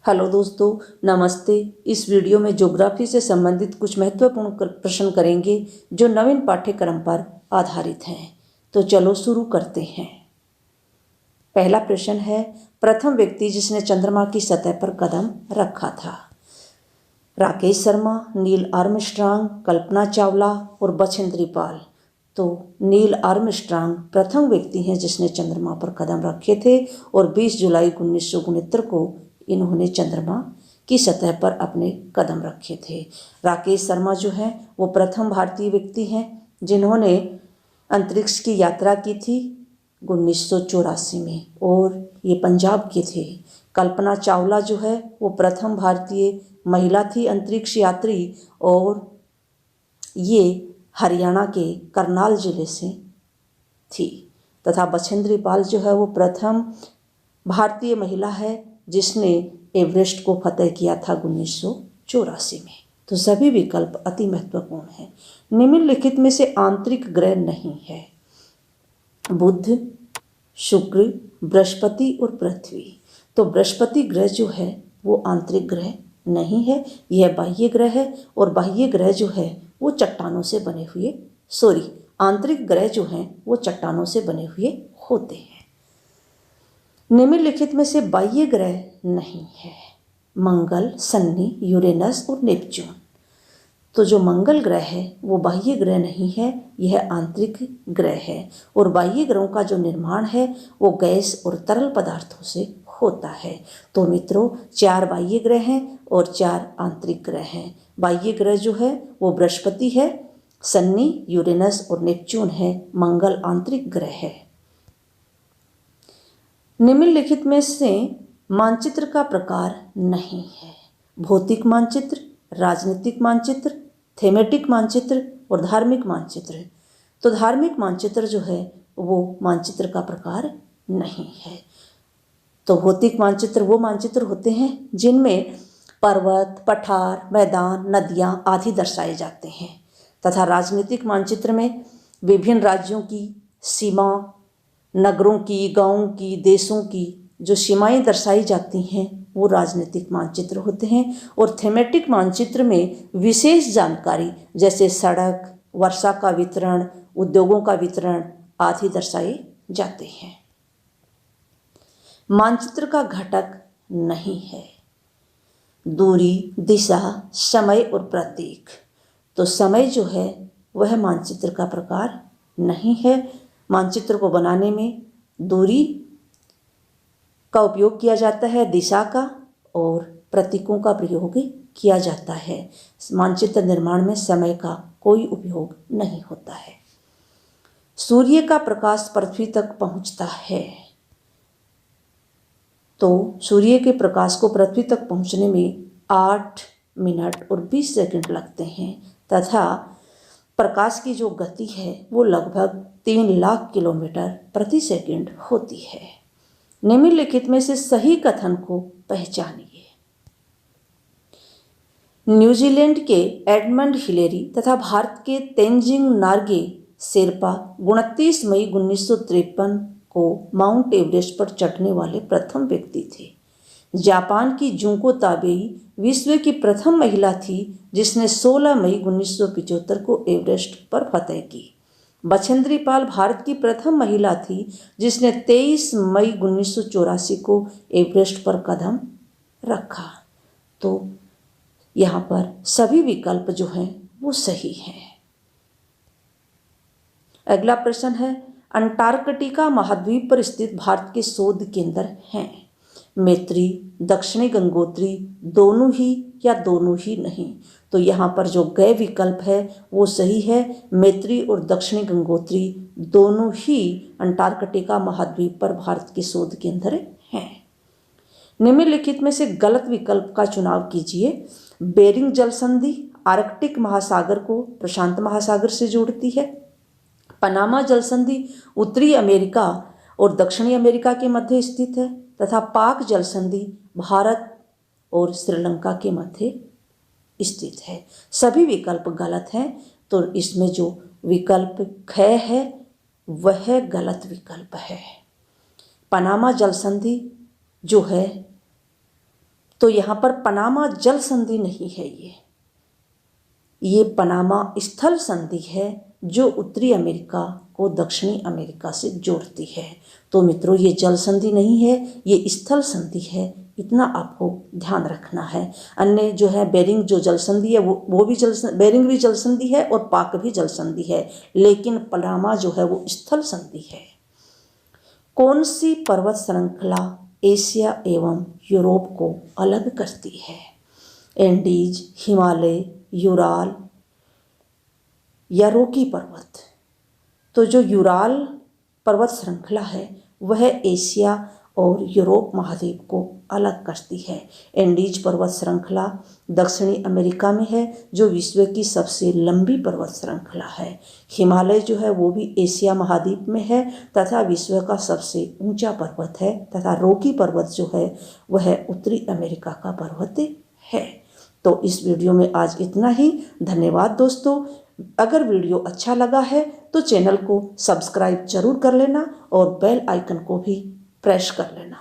Hello दोस्तों, नमस्ते। इस वीडियो में ज्योग्राफी से संबंधित कुछ महत्वपूर्ण प्रश्न करेंगे जो नवीन पाठ्यक्रम पर आधारित हैं। तो चलो शुरू करते हैं। पहला प्रश्न है, प्रथम व्यक्ति जिसने चंद्रमा की सतह पर कदम रखा था। राकेश शर्मा, नील आर्मस्ट्रांग, कल्पना चावला और बछेंद्री पाल। तो नील आर्मस्ट्रांग प्रथम व्यक्ति हैं जिसने चंद्रमा पर कदम रखे थे और 20 जुलाई 1969 को इन्होंने चंद्रमा की सतह पर अपने कदम रखे थे। राकेश शर्मा जो हैं वो प्रथम भारतीय व्यक्ति हैं जिन्होंने अंतरिक्ष की यात्रा की थी 1984 में और ये पंजाब के थे। कल्पना चावला जो है वो प्रथम भारतीय महिला थी अंतरिक्ष यात्री और ये हरियाणा के करनाल जिले से थी। तथा बछेंद्री पाल जो है वो प्रथम भारतीय महिला है जिसने एवरेस्ट को फतेह किया था 1984 में। तो सभी विकल्प अति महत्वपूर्ण हैं। निम्नलिखित में से आंतरिक ग्रह नहीं है। बुध, शुक्र, बृहस्पति और पृथ्वी। तो बृहस्पति ग्रह जो है वो आंतरिक ग्रह नहीं है, यह बाह्य ग्रह है और बाह्य ग्रह जो है वो चट्टानों से बने हुए आंतरिक ग्रह जो हैं वो चट्टानों से बने हुए होते हैं। निम्नलिखित में से बाह्य ग्रह नहीं है। मंगल, शनि, यूरेनस और नेपच्यून। तो जो मंगल ग्रह है वो बाह्य ग्रह नहीं है, यह आंतरिक ग्रह है और बाह्य ग्रहों का जो निर्माण है वो गैस और तरल पदार्थों से होता है। तो मित्रों, 4 बाह्य ग्रह हैं और 4 आंतरिक ग्रह हैं। बाह्य ग्रह जो है वो बृहस्पति है, शनि, यूरेनस और नेपच्यून है। मंगल आंतरिक ग्रह है। निम्नलिखित में से मानचित्र का प्रकार नहीं है। भौतिक मानचित्र, राजनीतिक मानचित्र, थीमेटिक मानचित्र और धार्मिक मानचित्र। तो धार्मिक मानचित्र जो है वो मानचित्र का प्रकार नहीं है। तो भौतिक मानचित्र वो मानचित्र होते हैं जिनमें पर्वत, पठार, मैदान, नदियाँ आदि दर्शाए जाते हैं। तथा राजनीतिक मानचित्र में विभिन्न राज्यों की सीमा, नगरों की, गांवों की, देशों की जो सीमाएं दर्शाई जाती हैं वो राजनीतिक मानचित्र होते हैं। और थीमेटिक मानचित्र में विशेष जानकारी जैसे सड़क, वर्षा का वितरण, उद्योगों का वितरण आदि दर्शाए जाते हैं। मानचित्र का घटक नहीं है। दूरी, दिशा, समय और प्रतीक। तो समय जो है वह मानचित्र का प्रकार नहीं है। मानचित्र को बनाने में दूरी का उपयोग किया जाता है, दिशा का और प्रतीकों का प्रयोग किया जाता है। मानचित्र निर्माण में समय का कोई उपयोग नहीं होता है। सूर्य का प्रकाश पृथ्वी तक पहुंचता है। तो सूर्य के प्रकाश को पृथ्वी तक पहुंचने में 8 मिनट और 20 सेकंड लगते हैं तथा प्रकाश की जो गति है वो लगभग 3 लाख किलोमीटर प्रति सेकंड होती है। निम्नलिखित में से सही कथन को पहचानिए। न्यूजीलैंड के एडमंड हिलेरी तथा भारत के तेंजिंग नार्गे शेरपा 29 मई 1953 को माउंट एवरेस्ट पर चढ़ने वाले प्रथम व्यक्ति थे। जापान की जुंको ताबेई विश्व की प्रथम महिला थी जिसने 16 मई 1975 को एवरेस्ट पर फतेह की। बछेंद्री पाल भारत की प्रथम महिला थी जिसने 23 मई 1984 को एवरेस्ट पर कदम रखा। तो यहाँ पर सभी विकल्प जो हैं वो सही हैं। अगला प्रश्न है, अंटार्कटिका महाद्वीप पर स्थित भारत के शोध केंद्र हैं। मैत्री, दक्षिणी गंगोत्री, दोनों ही या दोनों ही नहीं। तो यहाँ पर जो गए विकल्प है वो सही है। मैत्री और दक्षिणी गंगोत्री दोनों ही अंटार्कटिका महाद्वीप पर भारत के शोध केंद्र हैं। निम्नलिखित में से गलत विकल्प का चुनाव कीजिए। बेरिंग जल संधि आर्कटिक महासागर को प्रशांत महासागर से जोड़ती है। पनामा जल संधि उत्तरी अमेरिका और दक्षिणी अमेरिका के मध्य स्थित है तथा पाक जल संधि भारत और श्रीलंका के मध्य स्थित है। सभी विकल्प गलत हैं। तो इसमें जो विकल्प ख है वह गलत विकल्प है। पनामा जल संधि जो है तो यहाँ पर पनामा जल संधि नहीं है, ये पनामा स्थल संधि है जो उत्तरी अमेरिका को दक्षिणी अमेरिका से जोड़ती है। तो मित्रों, ये जल संधि नहीं है, ये स्थल संधि है, इतना आपको ध्यान रखना है। अन्य जो है बेरिंग जो जल संधि है वो भी बेरिंग भी जल संधि है और पाक भी जल संधि है, लेकिन पनामा जो है वो स्थल संधि है। कौन सी पर्वत श्रृंखला एशिया एवं यूरोप को अलग करती है? एंडीज, हिमालय, यूराल या रॉकी पर्वत? तो जो यूराल पर्वत श्रृंखला है वह एशिया और यूरोप महाद्वीप को अलग करती है। एंडीज पर्वत श्रृंखला दक्षिणी अमेरिका में है जो विश्व की सबसे लंबी पर्वत श्रृंखला है। हिमालय जो है वो भी एशिया महाद्वीप में है तथा विश्व का सबसे ऊंचा पर्वत है, तथा रॉकी पर्वत जो है वह उत्तरी अमेरिका का पर्वत है। तो इस वीडियो में आज इतना ही। धन्यवाद दोस्तों। अगर वीडियो अच्छा लगा है तो चैनल को सब्सक्राइब जरूर कर लेना और बेल आइकन को भी प्रेस कर लेना।